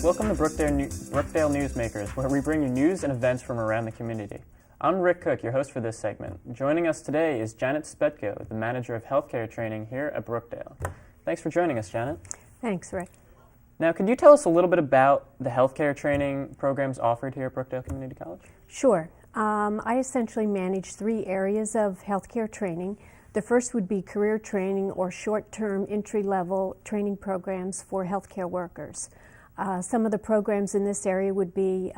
Welcome to Brookdale Newsmakers, where we bring you news and events from around the community. I'm Rick Cook, your host for this segment. Joining us today is Janet Spetko, the Manager of Healthcare Training here at Brookdale. Thanks for joining us, Janet. Thanks, Rick. Now, could you tell us a little bit about the healthcare training programs offered here at Brookdale Community College? Sure. I essentially manage 3 areas of healthcare training. The first would be career training or short-term entry-level training programs for healthcare workers. Some of the programs in this area would be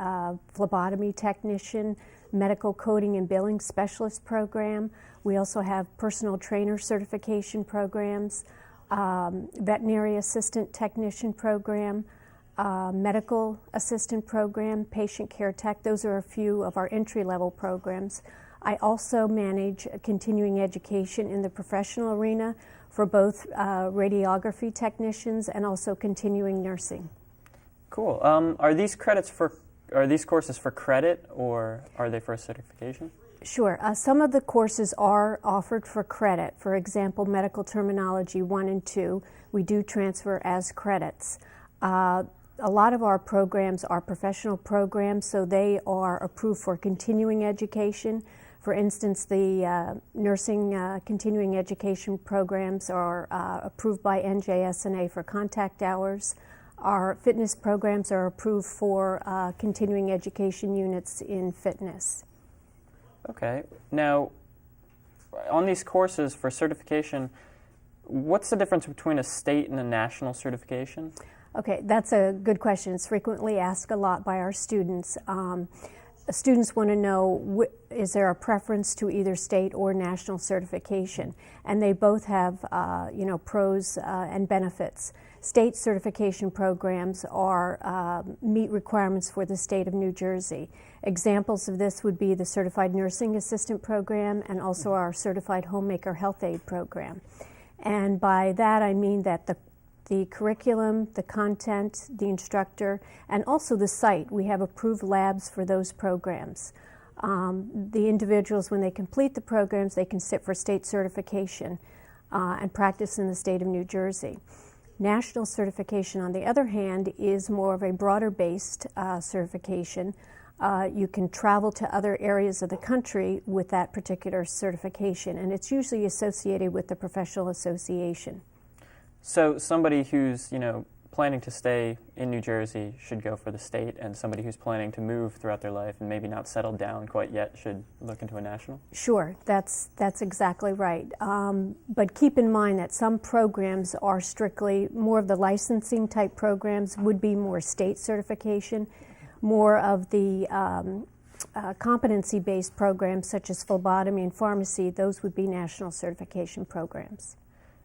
phlebotomy technician, medical coding and billing specialist program. We also have personal trainer certification programs, veterinary assistant technician program, medical assistant program, patient care tech. Those are a few of our entry-level programs. I also manage continuing education in the professional arena for both radiography technicians and also continuing nursing. Cool. Are these courses for credit, or are they for a certification? Sure. Some of the courses are offered for credit. For example, medical terminology 1 and 2, we do transfer as credits. A lot of our programs are professional programs, so they are approved for continuing education. For instance, the nursing continuing education programs are approved by NJSNA for contact hours. Our fitness programs are approved for continuing education units in fitness. Okay. Now, on these courses for certification, what's the difference between a state and a national certification? Okay, that's a good question. It's frequently asked a lot by our students. Students want to know, is there a preference to either state or national certification? And they both have, pros and benefits. State certification programs meet requirements for the state of New Jersey. Examples of this would be the Certified Nursing Assistant Program and also our Certified Homemaker Health Aide Program. And by that I mean that the curriculum, the content, the instructor, and also the site. We have approved labs for those programs. The individuals, when they complete the programs, they can sit for state certification and practice in the state of New Jersey. National certification, on the other hand, is more of a broader-based certification. You can travel to other areas of the country with that particular certification, and it's usually associated with the professional association. So somebody who's, planning to stay in New Jersey should go for the state, and somebody who's planning to move throughout their life and maybe not settled down quite yet should look into a national? Sure, that's exactly right. But keep in mind that some programs are strictly more of the licensing type programs would be more state certification. More of the competency-based programs such as phlebotomy and pharmacy, those would be national certification programs.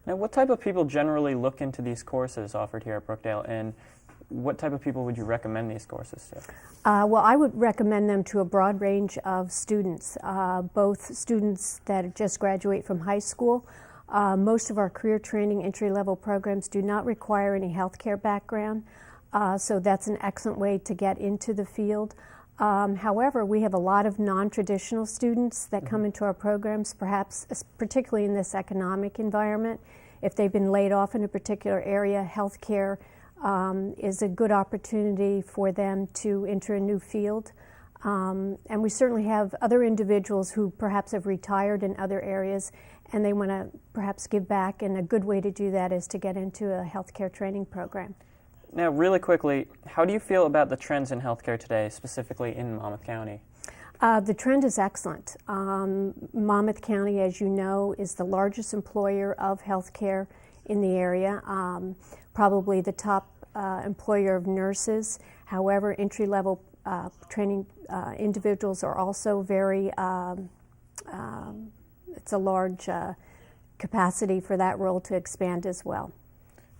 Now, what type of people generally look into these courses offered here at Brookdale, and what type of people would you recommend these courses to? Well, I would recommend them to a broad range of students, both students that just graduate from high school. Most of our career training entry-level programs do not require any healthcare background, so that's an excellent way to get into the field. However, we have a lot of non-traditional students that come into our programs, perhaps particularly in this economic environment. If they've been laid off in a particular area, healthcare is a good opportunity for them to enter a new field. And we certainly have other individuals who perhaps have retired in other areas and they want to perhaps give back, and a good way to do that is to get into a healthcare training program. Now, really quickly, how do you feel about the trends in healthcare today, specifically in Monmouth County? The trend is excellent. Monmouth County, as you know, is the largest employer of healthcare in the area, probably the top employer of nurses. However, entry-level training individuals are also very, it's a large capacity for that role to expand as well.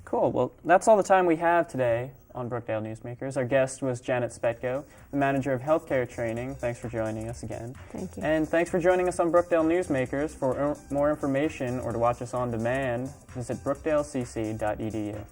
Cool. Well, that's all the time we have today on Brookdale Newsmakers. Our guest was Janet Spetko, the Manager of Healthcare Training. Thanks for joining us again. Thank you. And thanks for joining us on Brookdale Newsmakers. For more information or to watch us on demand, visit brookdalecc.edu.